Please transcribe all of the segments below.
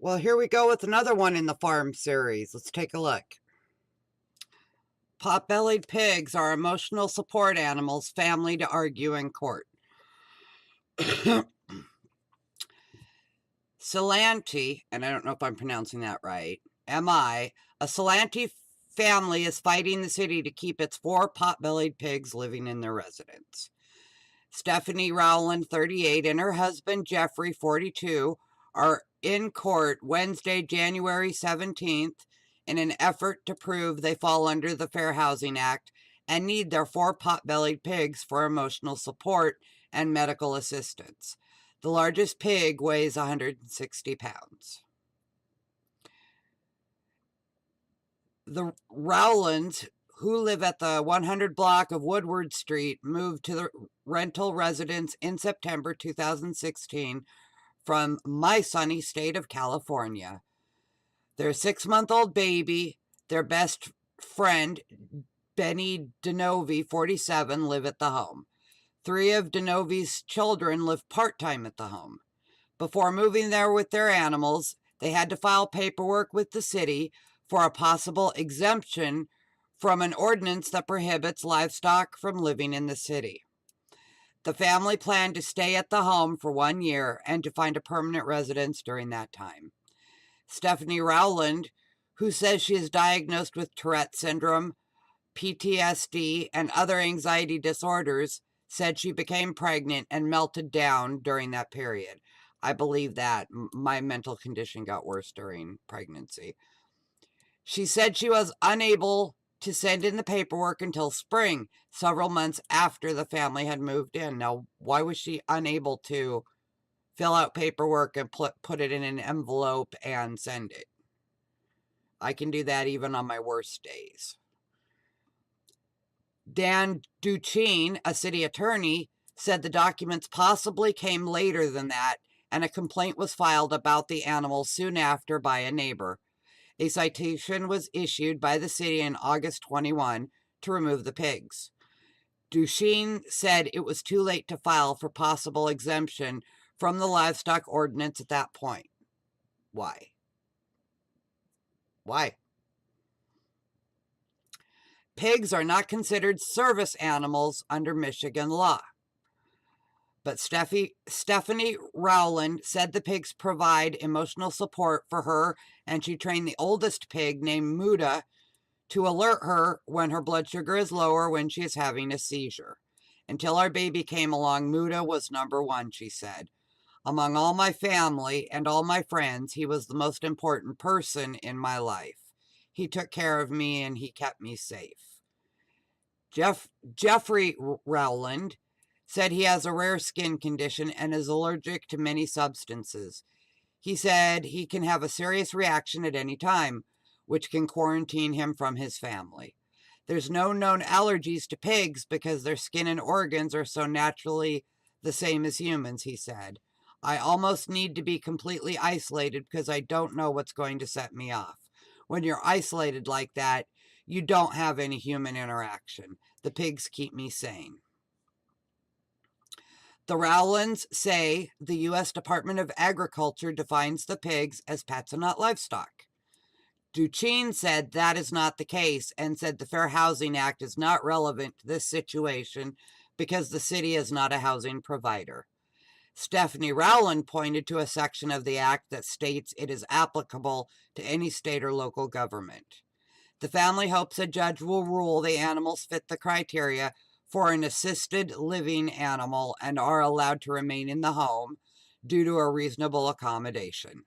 Well, here we go with another one in the farm series. Let's take a look. Pot-bellied pigs are emotional support animals, family to argue in court. Salanti, and I don't know if I'm pronouncing that right, a Salanti family is fighting the city to keep its 4 pot-bellied pigs living in their residence. Stephanie Rowland, 38, and her husband, Jeffrey, 42, are in court Wednesday, January 17th, in an effort to prove they fall under the Fair Housing Act and need their 4 pot-bellied pigs for emotional support and medical assistance. The largest pig weighs 160 pounds. The Rowlands, who live at the 100 block of Woodward Street, moved to the rental residence in September 2016 from my sunny state of California. Their 6-month-old baby, their best friend, Benny Denovi, 47, live at the home. 3 of Denovi's children live part-time at the home. Before moving there with their animals, they had to file paperwork with the city for a possible exemption from an ordinance that prohibits livestock from living in the city. The family planned to stay at the home for 1 year and to find a permanent residence during that time. Stephanie Rowland, who says she is diagnosed with Tourette syndrome, PTSD, and other anxiety disorders, said she became pregnant and melted down during that period. I believe that. My mental condition got worse during pregnancy. She said she was unable to send in the paperwork until spring, several months after the family had moved in. Now, why was she unable to fill out paperwork and put it in an envelope and send it? I can do that even on my worst days. Dan Duchene, a city attorney, said the documents possibly came later than that, and a complaint was filed about the animal soon after by a neighbor. A citation was issued by the city in August 21 to remove the pigs. Duchene said it was too late to file for possible exemption from the livestock ordinance at that point. Why? Why? Pigs are not considered service animals under Michigan law. But Stephanie Rowland said the pigs provide emotional support for her, and she trained the oldest pig, named Muda, to alert her when her blood sugar is low or when she is having a seizure. Until our baby came along, Muda was number 1, she said. Among all my family and all my friends, he was the most important person in my life. He took care of me and he kept me safe. Jeffrey Rowland said he has a rare skin condition and is allergic to many substances. He said he can have a serious reaction at any time, which can quarantine him from his family. There's no known allergies to pigs because their skin and organs are so naturally the same as humans, he said. I almost need to be completely isolated because I don't know what's going to set me off. When you're isolated like that, you don't have any human interaction. The pigs keep me sane. The Rowlands say the U.S. Department of Agriculture defines the pigs as pets and not livestock. Duchene said that is not the case and said the Fair Housing Act is not relevant to this situation because the city is not a housing provider. Stephanie Rowland pointed to a section of the act that states it is applicable to any state or local government. The family hopes a judge will rule the animals fit the criteria for an assisted living animal and are allowed to remain in the home due to a reasonable accommodation.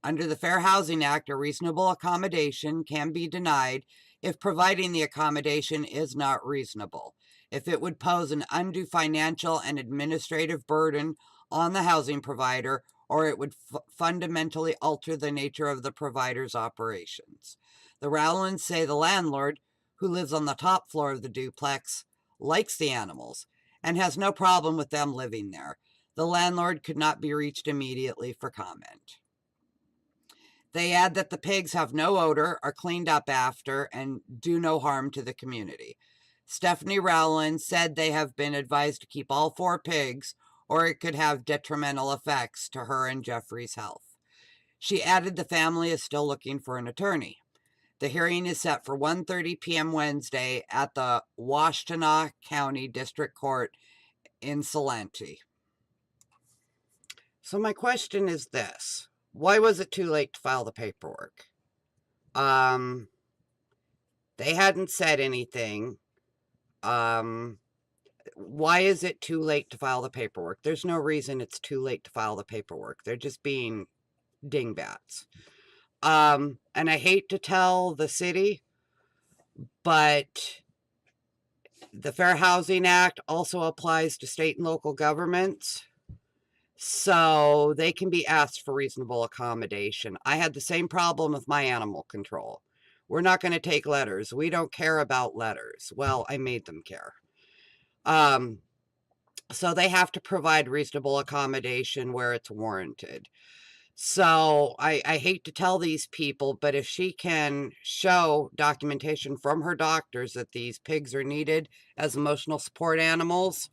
Under the Fair Housing Act, a reasonable accommodation can be denied if providing the accommodation is not reasonable, if it would pose an undue financial and administrative burden on the housing provider, or it would fundamentally alter the nature of the provider's operations. The Rowlands say the landlord, who lives on the top floor of the duplex, likes the animals and has no problem with them living there. The landlord could not be reached immediately for comment. They add that the pigs have no odor, are cleaned up after, and do no harm to the community. Stephanie Rowland said they have been advised to keep all 4 pigs, or it could have detrimental effects to her and Jeffrey's health. She added the family is still looking for an attorney. The hearing is set for 1:30 p.m. Wednesday at the Washtenaw County District Court in Salenti. So my question is this. Why was it too late to file the paperwork? They hadn't said anything. Why is it too late to file the paperwork? There's no reason it's too late to file the paperwork. They're just being dingbats. And I hate to tell the city, but the Fair Housing Act also applies to state and local governments. So they can be asked for reasonable accommodation. I had the same problem with my animal control. We're not going to take letters. We don't care about letters. Well, I made them care. So they have to provide reasonable accommodation where it's warranted. So I hate to tell these people, but if she can show documentation from her doctors that these pigs are needed as emotional support animals,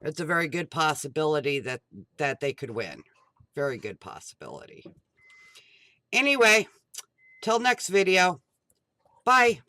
it's a very good possibility that they could win. Very good possibility. Anyway, till next video. Bye.